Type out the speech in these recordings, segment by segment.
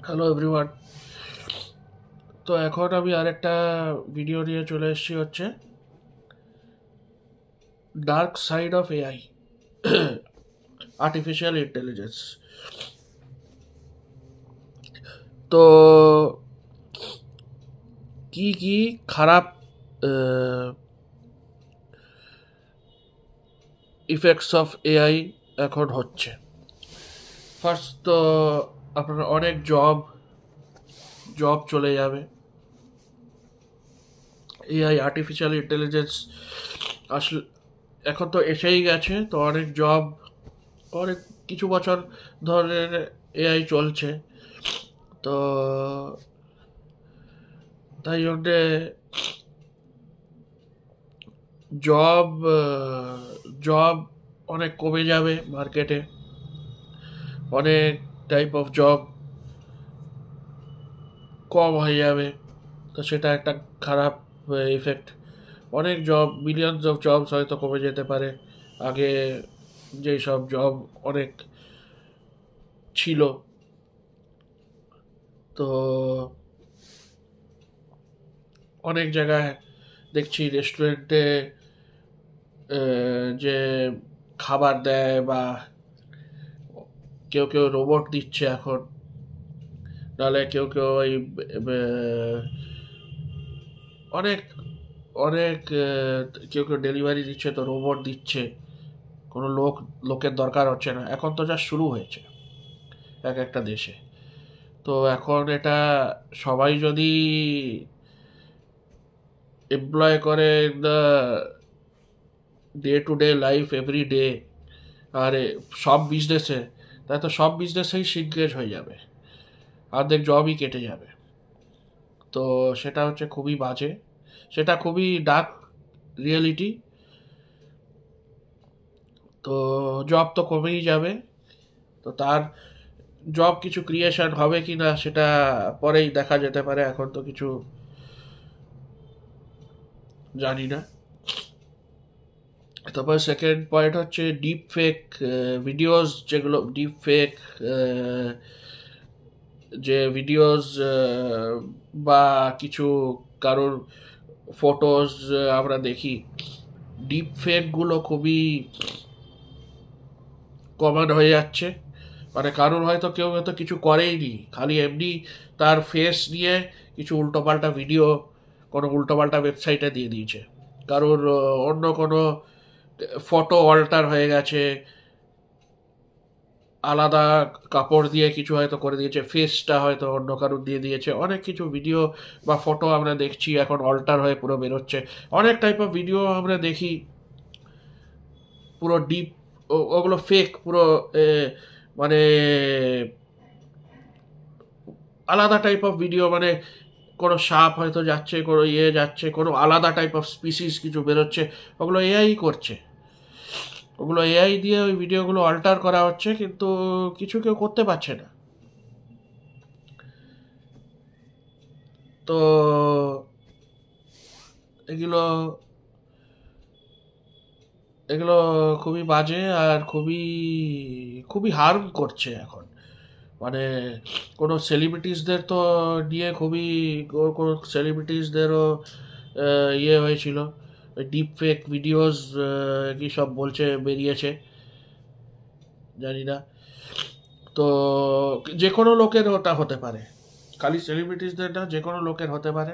Hello everyone. তো এখন আমি আরেকটা ভিডিও নিয়ে চলে এসেছি, হচ্ছে dark side of AI, artificial intelligence. তো কি কি খারাপ ইফেক্টস অফ এআই এখন হচ্ছে। ফার্স্ট তো আপনার অনেক জব চলে যাবে। এআই আর্টিফিশিয়াল ইন্টেলিজেন্স আসলে এখন তো এসেই গেছে, তো অনেক কিছু বছর ধরে এআই চলছে। তো তাই জন্যে জব জব অনেক কমে যাবে মার্কেটে। অনেক টাইপ অফ জব কম হয়ে যাবে, তো সেটা একটা খারাপ ইফেক্ট। অনেক মিলিয়নস অফ জবস হয়তো কমে যেতে পারে। আগে যেই সব জব অনেক ছিল, তো অনেক জায়গায় দেখছি রেস্টুরেন্টে যে খাবার দেয়, বা কেউ কেউ রোবট দিচ্ছে এখন, নাহলে কেউ কেউ ওই অনেক অনেক কেউ কেউ ডেলিভারি দিচ্ছে, তো রোবট দিচ্ছে। কোনো লোকের দরকার হচ্ছে না, এখন তো যা শুরু হয়েছে এক একটা দেশে। তো এখন এটা সবাই যদি এমপ্লয় করে the day to day life every day, আর সব বিজনেসে, তাই তো সব বিজনেসেই সিনক্রেজ হয়ে যাবে, অর্ধেক জবই কেটে যাবে। তো সেটা হচ্ছে খুবই বাজে, সেটা খুবই ডার্ক রিয়েলিটি। তো জব তো কমেই যাবে, তো তার জব কিছু ক্রিয়েশন হবে কি না সেটা পরেই দেখা যেতে পারে, এখন তো কিছু জানি না। তারপর সেকেন্ড পয়েন্ট হচ্ছে ডিপ ফেক ভিডিওস, যেগুলো ডিপ ফেক যে ভিডিওস বা কিছু কারোর ফটোজ আমরা দেখি, ডিপ ফেকগুলো খুবই কমন হয়ে যাচ্ছে। মানে কারোর হয়তো কেউ হয়তো কিছু করেইনি, খালি এমনি তার ফেস নিয়ে কিছু উল্টোপাল্টা ভিডিও কোনো উল্টোপাল্টা ওয়েবসাইটে দিয়ে দিয়েছে। কারোর অন্য কোনো ফটো অল্টার হয়ে গেছে, আলাদা কাপড় দিয়ে কিছু হয়তো করে দিয়েছে, ফেসটা হয়তো অন্য কারোর দিয়ে দিয়েছে। অনেক কিছু ভিডিও বা ফটো আমরা দেখছি এখন অল্টার হয়ে পুরো বেরোচ্ছে। অনেক টাইপ অফ ভিডিও আমরা দেখি পুরো ডিপ, ওগুলো ফেক পুরো। মানে আলাদা টাইপ অফ ভিডিও, মানে কোনো সাপ হয়তো যাচ্ছে, কোনো যাচ্ছে, কোনো আলাদা টাইপ অফ স্পিসিস কিছু বেরোচ্ছে, ওগুলো এআই করছে। ওগুলো এআই দিয়ে ওই ভিডিওগুলো অল্টার করা হচ্ছে, কিন্তু কিছু কেউ করতে পারছে না। তো এগুলো এগুলো খুবই বাজে, আর খুবই খুবই হার্ম করছে এখন। মানে কোনো সেলিব্রিটিসদের তো নিয়ে খুবই, কোনো সেলিব্রিটিসদেরও ইয়ে হয়েছিল, ডিপ ফেক ভিডিওস কি সব বলছে বেরিয়েছে, জানি না। তো যে কোনো লোকের ওটা হতে পারে, খালি সেলিব্রিটিসদের না, যে কোনো লোকের হতে পারে।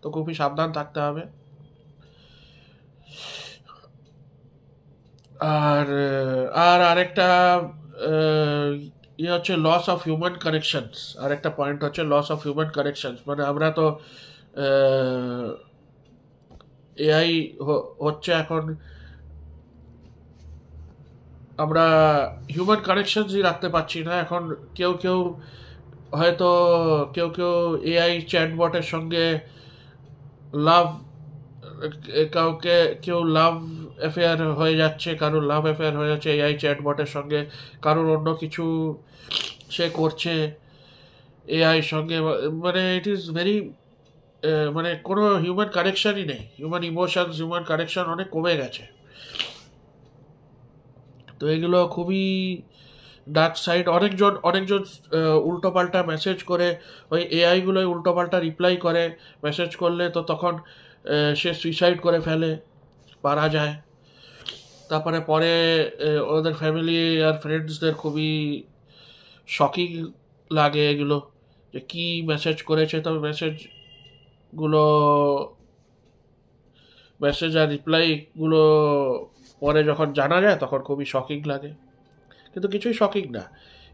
তো খুবই সাবধান থাকতে হবে। আর আর আরেকটা ইয়ে হচ্ছে লস অফ হিউম্যান কানেকশনস। আরেকটা পয়েন্ট হচ্ছে লস অফ হিউম্যান কানেকশনস। মানে আমরা তো এআই হচ্ছে এখন, আমরা হিউম্যান কানেকশনসই রাখতে পারছি না এখন। কেউ কেউ হয়তো কেউ কেউ এআই চ্যাটবটের সঙ্গে লাভ, কাউকে কেউ লাভ অ্যাফেয়ার হয়ে যাচ্ছে, কারোর লাভ অ্যাফেয়ার হয়ে যাচ্ছে এআই চ্যাটবটের সঙ্গে, কারোর অন্য কিছু সে করছে এআই সঙ্গে। মানে ইট ইজ ভেরি, মানে কোনো হিউম্যান কানেকশনই নেই, হিউম্যান ইমোশনস, হিউম্যান কানেকশন অনেক কমে গেছে। তো এগুলো খুবই ডার্ক সাইড, অনেকজন অনেকজন উল্টোপাল্টা মেসেজ করে, ওই এআইগুলোই উল্টোপাল্টা রিপ্লাই করে, মেসেজ করলে তো তখন সে সুইসাইড করে ফেলে, মারা যায়। তারপরে পরে ওদের ফ্যামিলি আর ফ্রেন্ডসদের খুবই শকিং লাগে এগুলো, যে কি মেসেজ করেছে। তবে মেসেজ আর রিপ্লাইগুলো পরে যখন জানা যায় তখন খুবই শকিং লাগে, কিন্তু কিছুই শকিং না।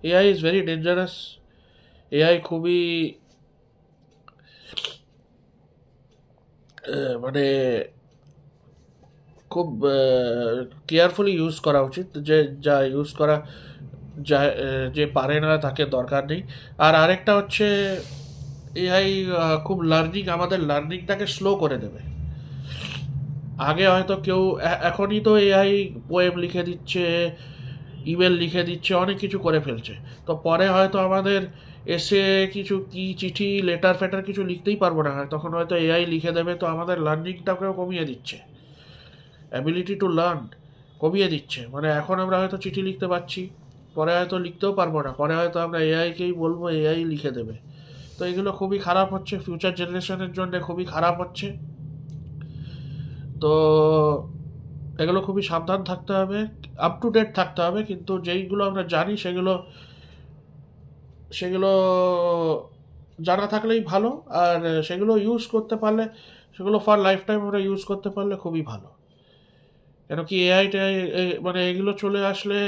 AI is very dangerous. AI খুবই মানে খুব কেয়ারফুলি ইউজ করা উচিত। যা ইউজ করা যা যে পারে না তাকে দরকার নেই। আর আরেকটা হচ্ছে, এআই খুব আমাদের লার্নিংটাকে স্লো করে দেবে। আগে হয়তো কেউ এখনই তো এআই পোয়েম লিখে দিচ্ছে, ইমেল লিখে দিচ্ছে, অনেক কিছু করে ফেলছে। তো পরে হয়তো আমাদের এসে কিছু কি চিঠি লেটার ফেটার কিছু লিখতেই পারবো না, তখন হয়তো এআই লিখে দেবে। তো আমাদের লার্নিংটাকেও কমিয়ে দিচ্ছে, অ্যাবিলিটি টু লার্ন কমিয়ে দিচ্ছে। মানে এখন আমরা হয়তো চিঠি লিখতে পারছি, পরে হয়তো লিখতেও পারবো না, পরে হয়তো আমরা এআইকেই বলবো, এআই লিখে দেবে। তো এগুলো খুবই খারাপ হচ্ছে, ফিউচার জেনারেশনের জন্য খুবই খারাপ হচ্ছে। তো এগুলো খুবই সাবধান থাকতে হবে, আপ টু ডেট থাকতে হবে। কিন্তু যেইগুলো আমরা জানি সেগুলো সেগুলো জানা থাকলেই ভালো। আর সেগুলো ইউজ করতে পারলে, সেগুলো ফর লাইফ টাইম আমরা ইউজ করতে পারলে খুবই ভালো। কেন কি এআইটা মানে এগুলো চলে আসলে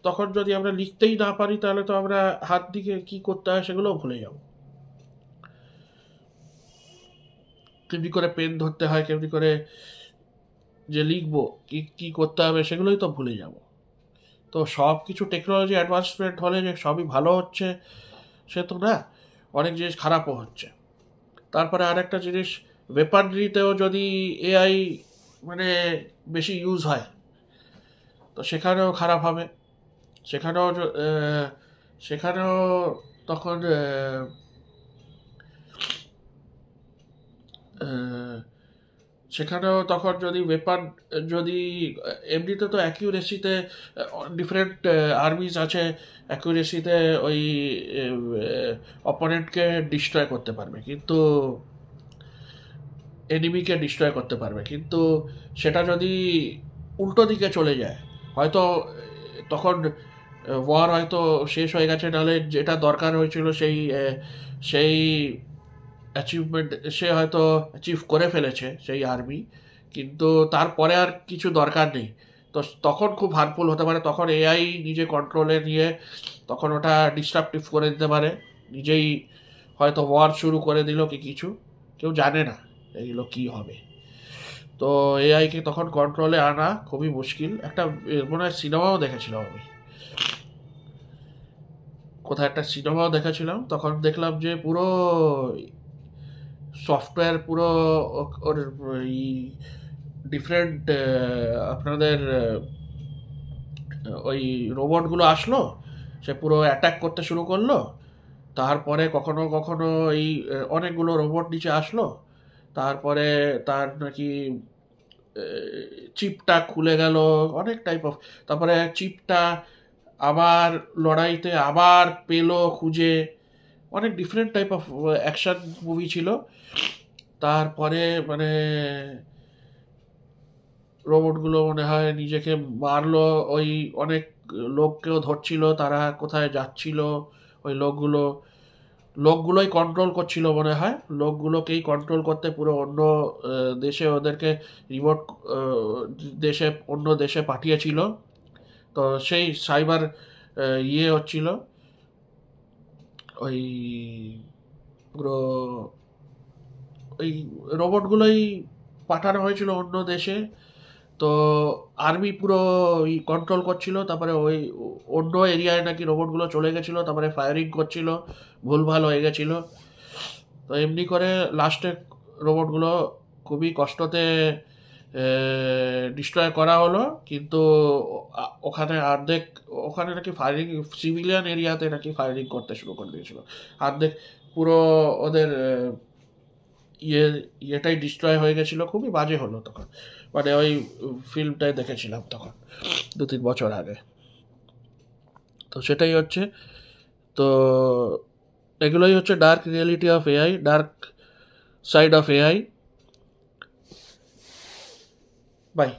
তখন যদি আমরা লিখতেই না পারি, তাহলে তো আমরা হাত দিকে কি করতে হয় সেগুলোও ভুলে যাব। কেমনি করে পেন ধরতে হয়, কেমনি করে যে লিখবো, কি কি করতে হবে, সেগুলোই তো ভুলে যাব। তো সব কিছু টেকনোলজি অ্যাডভান্সমেন্ট হলে যে সবই ভালো হচ্ছে সে তো না, অনেক জিনিস খারাপও হচ্ছে। তারপরে আরেকটা জিনিস, ওয়েপানরিতেও যদি এআই মানে বেশি ইউজ হয়, তো সেখানেও খারাপ হবে। সেখানেও সেখানেও তখন সেখানেও তখন যদি যদি এমনিতে তো অ্যাকিউরেসিতে ডিফারেন্ট আর্মিজ আছে, অ্যাকিউরেসিতে ওই অপোনেন্টকে ডিস্ট্রয় করতে পারবে, কিন্তু এনিমিকে ডিস্ট্রয় করতে পারবে। কিন্তু সেটা যদি উল্টো দিকে চলে যায়, হয়তো তখন ওয়ার হয়তো শেষ হয়ে গেছে, নাহলে যেটা দরকার হয়েছিল সেই অ্যাচিভমেন্ট সে হয়তো অ্যাচিভ করে ফেলেছে সেই আর্মি, কিন্তু তারপরে আর কিছু দরকার নেই। তো তখন খুব হার্মফুল হতে পারে, তখন এআই নিজে কন্ট্রোলে নিয়ে তখন ওটা ডিস্ট্রাকটিভ করে দিতে পারে, নিজেই হয়তো ওয়ার শুরু করে দিল কি কিছু, কেউ জানে না এগুলো কি হবে। তো এআইকে তখন কন্ট্রোলে আনা খুবই মুশকিল। একটা মনে হয় সিনেমাও দেখেছিলাম আমি, কোথায় একটা সিনেমাও দেখেছিলাম, তখন দেখলাম যে পুরো সফটওয়্যার পুরো ওর এই ডিফারেন্ট আপনাদের ওই রোবটগুলো আসলো, সে পুরো অ্যাটাক করতে শুরু করলো। তারপরে কখনো কখনো এই অনেকগুলো রোবট নিচে আসলো, তারপরে তার নাকি চিপটা খুলে গেল, অনেক টাইপ অফ। তারপরে চিপটা আবার লড়াইতে আবার পেলো খুঁজে, অনেক different type of action movie ছিল। তারপরে মানে রোবটগুলো মনে হয় নিজেকে মারলো, ওই অনেক লোককেও ধরছিল, তারা কোথায় যাচ্ছিল, ওই লোকগুলোই কন্ট্রোল করছিল মনে হয়, লোকগুলোকেই কন্ট্রোল করতে পুরো অন্য দেশে ওদেরকে রিমোট অন্য দেশে পাঠিয়েছিল। তো সেই সাইবার হচ্ছিল, ওই পুরো ওই রোবটগুলোই পাঠানো হয়েছিল অন্য দেশে। তো আর্মি পুরো ওই কন্ট্রোল করছিল, তারপরে ওই অন্য এরিয়ায় নাকি রোবটগুলো চলে গেছিলো, তারপরে ফায়ারিং করছিল, ভুলভাল হয়ে গেছিলো। তো এমনি করে লাস্টে রোবটগুলো খুবই কষ্টতে ডিস্ট্রয় করা হলো। কিন্তু ওখানে নাকি ফায়ারিং, সিভিলিয়ান এরিয়াতে নাকি ফায়ারিং করতে শুরু করে দিয়েছিল। অর্ধেক পুরো ওদের ইয়েটাই ডিস্ট্রয় হয়ে গেছিলো, খুবই বাজে হলো তখন। মানে ওই ফিল্মটাই দেখেছিলাম তখন 2-3 বছর আগে। তো সেটাই হচ্ছে। তো এগুলোই হচ্ছে dark reality of AI, dark side of AI. By.